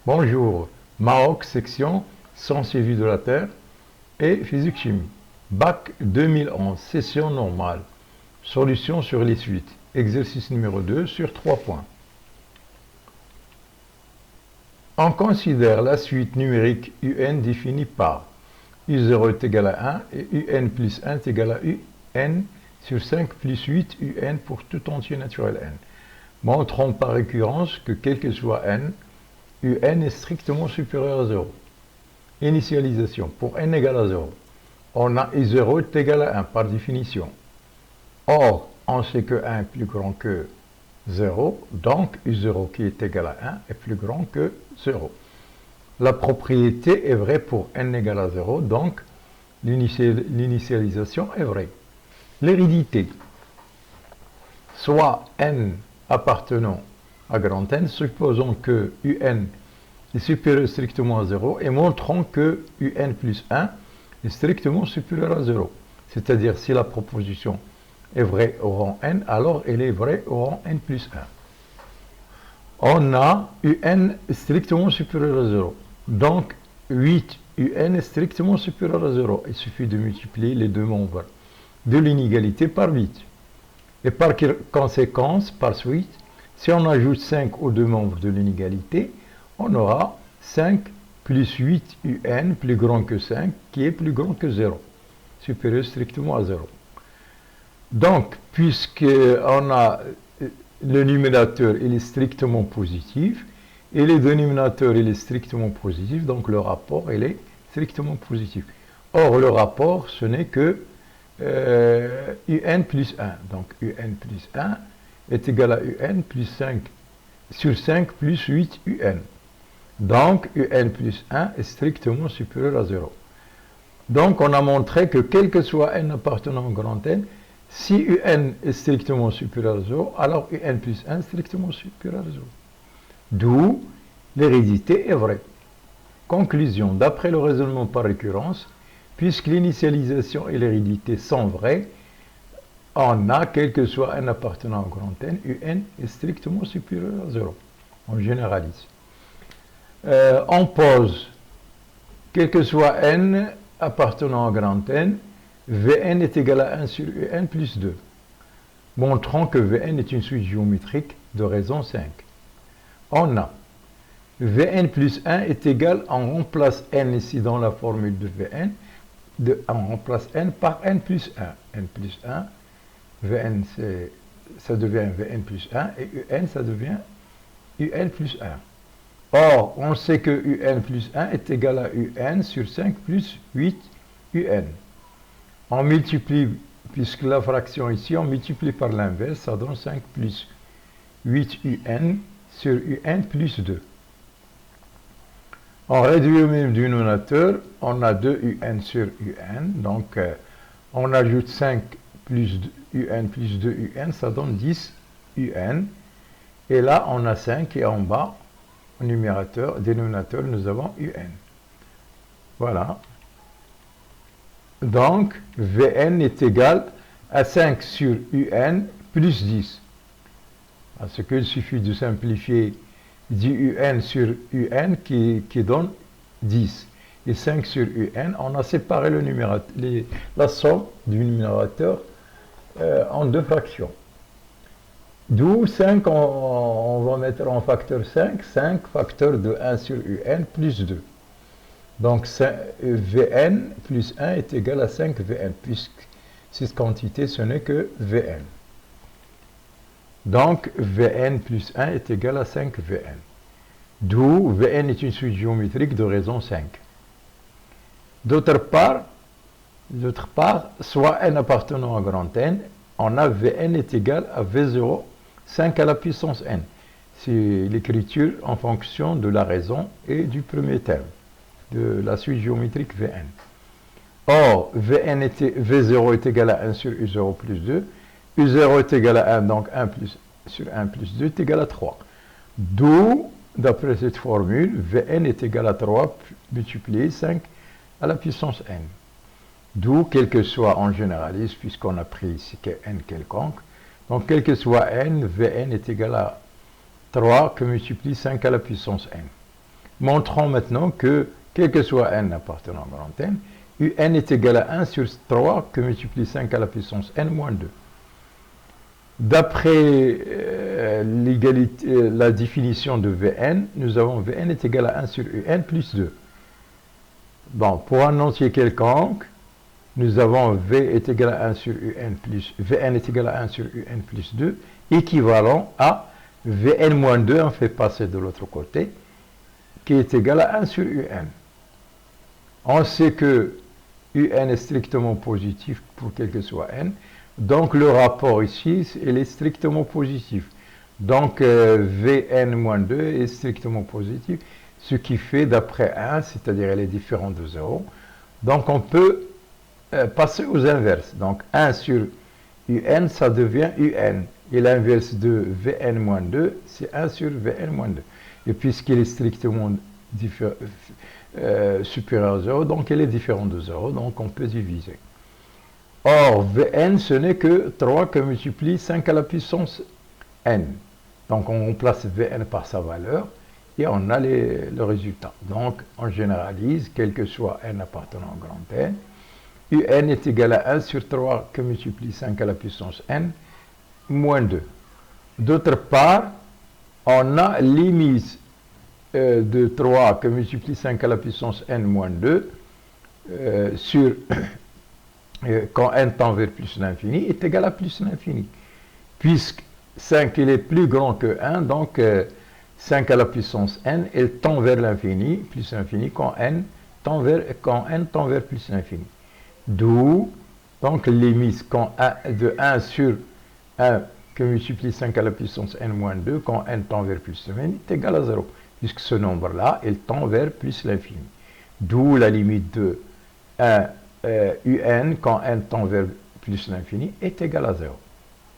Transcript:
Bonjour, Maroc, section Sciences et vie de la Terre et Physique-Chimie. Bac 2011, session normale. Solution sur les suites. Exercice numéro 2 sur 3 points. On considère la suite numérique UN définie par U0 est égal à 1 et UN plus 1 est égal à UN sur 5 plus 8 UN pour tout entier naturel n. Montrons par récurrence que quel que soit n, UN est strictement supérieur à 0. Initialisation. Pour n égale à 0, on a U0 est égal à 1 par définition. Or, on sait que 1 est plus grand que 0, donc U0 qui est égal à 1 est plus grand que 0. La propriété est vraie pour n égale à 0, donc l'initialisation est vraie. L'hérédité. Soit n appartenant à grand N, supposons que UN est supérieur strictement à 0 et montrons que UN plus 1 est strictement supérieur à 0. C'est-à-dire, si la proposition est vraie au rang n, alors elle est vraie au rang n plus 1. On a UN strictement supérieur à 0. Donc, 8 UN est strictement supérieur à 0. Il suffit de multiplier les deux membres de l'inégalité par 8. Et par conséquence, par suite, si on ajoute 5 aux deux membres de l'inégalité, on aura 5 plus 8 UN plus grand que 5, qui est plus grand que 0, supérieur strictement à 0. Donc, puisqu'on a le numérateur, il est strictement positif, et le dénominateur, il est strictement positif, donc le rapport, il est strictement positif. Or, le rapport, ce n'est que UN plus 1. Donc, UN plus 1 est égal à UN plus 5 sur 5 plus 8 UN. Donc, UN plus 1 est strictement supérieur à 0. Donc, on a montré que quel que soit n appartenant au grand N, si UN est strictement supérieur à 0, alors UN plus 1 est strictement supérieur à 0. D'où l'hérédité est vraie. Conclusion, d'après le raisonnement par récurrence, puisque l'initialisation et l'hérédité sont vraies, on a, quel que soit n appartenant au grand N, UN est strictement supérieur à 0. On généralise. On pose, quel que soit n appartenant au grand N, Vn est égal à 1 sur Un plus 2. Montrons que Vn est une suite géométrique de raison 5. On a Vn plus 1 est égal, on remplace n ici dans la formule de Vn, on remplace n par n plus 1. N plus 1, Vn ça devient Vn plus 1 et Un ça devient Un plus 1. Or, on sait que Un plus 1 est égal à Un sur 5 plus 8 Un. On multiplie, puisque la fraction ici, on multiplie par l'inverse, ça donne 5 plus 8 Un sur Un plus 2. On réduit au même dénominateur, on a 2 Un sur Un, donc on ajoute 5 plus Un plus 2 Un, ça donne 10 Un. Et là, on a 5 et en bas, au dénominateur, nous avons Un. Voilà. Donc, Vn est égal à 5 sur Un plus 10. Parce qu'il suffit de simplifier 10 Un sur Un qui donne 10. Et 5 sur Un, on a séparé le la somme du numérateur en deux fractions. D'où 5, on va mettre en facteur 5, 5 facteur de 1 sur Un plus 2. Donc, Vn plus 1 est égal à 5 Vn, puisque cette quantité, ce n'est que Vn. Donc, Vn plus 1 est égal à 5 Vn. D'où Vn est une suite géométrique de raison 5. D'autre part, soit n appartenant à grand N, on a Vn est égal à V0, 5 à la puissance n. C'est l'écriture en fonction de la raison et du premier terme de la suite géométrique Vn. Or, V0 est égal à 1 sur U0 plus 2. U0 est égal à 1, donc 1 plus, sur 1 plus 2 est égal à 3. D'où, d'après cette formule, Vn est égal à 3 multiplié 5 à la puissance n. D'où, quel que soit, on généralise, puisqu'on a pris ici n quelconque. Donc, quel que soit n, Vn est égal à 3 que multiplie 5 à la puissance n. Montrons maintenant que, quel que soit n appartenant à grand N, un est égal à 1 sur 3 que multiplie 5 à la puissance n moins 2. D'après la définition de Vn, nous avons Vn est égal à 1 sur un plus 2. Bon, pour un entier quelconque, nous avons V est égal à 1 sur Vn est égal à 1 sur un plus 2, équivalent à Vn moins 2, on fait passer de l'autre côté, qui est égal à 1 sur un. On sait que un est strictement positif pour quel que soit n, donc le rapport ici, il est strictement positif. Donc Vn moins 2 est strictement positif, ce qui fait d'après 1, c'est-à-dire elle est différente de 0. Donc on peut passer aux inverses. Donc 1 sur un, ça devient un. Et l'inverse de Vn moins 2, c'est 1 sur Vn moins 2. Et puisqu'il est strictement supérieur à 0, donc elle est différente de 0, donc on peut diviser. Or, Vn, ce n'est que 3 que multiplie 5 à la puissance n. Donc on remplace Vn par sa valeur et on a le résultat. Donc on généralise, quel que soit n appartenant au grand N, un est égal à 1 sur 3 que multiplie 5 à la puissance n moins 2. D'autre part, on a limite de 3 que multiplie 5 à la puissance n moins 2 sur quand n tend vers plus l'infini est égal à plus l'infini. Puisque 5 il est plus grand que 1, donc 5 à la puissance n, elle tend vers l'infini, plus l'infini, quand n tend vers plus l'infini. D'où, donc, limite de 1 sur 1 que multiplie 5 à la puissance n moins 2, quand n tend vers plus l'infini, est égal à 0. Puisque ce nombre-là, il tend vers plus l'infini. D'où la limite de 1 un quand n tend vers plus l'infini est égal à 0.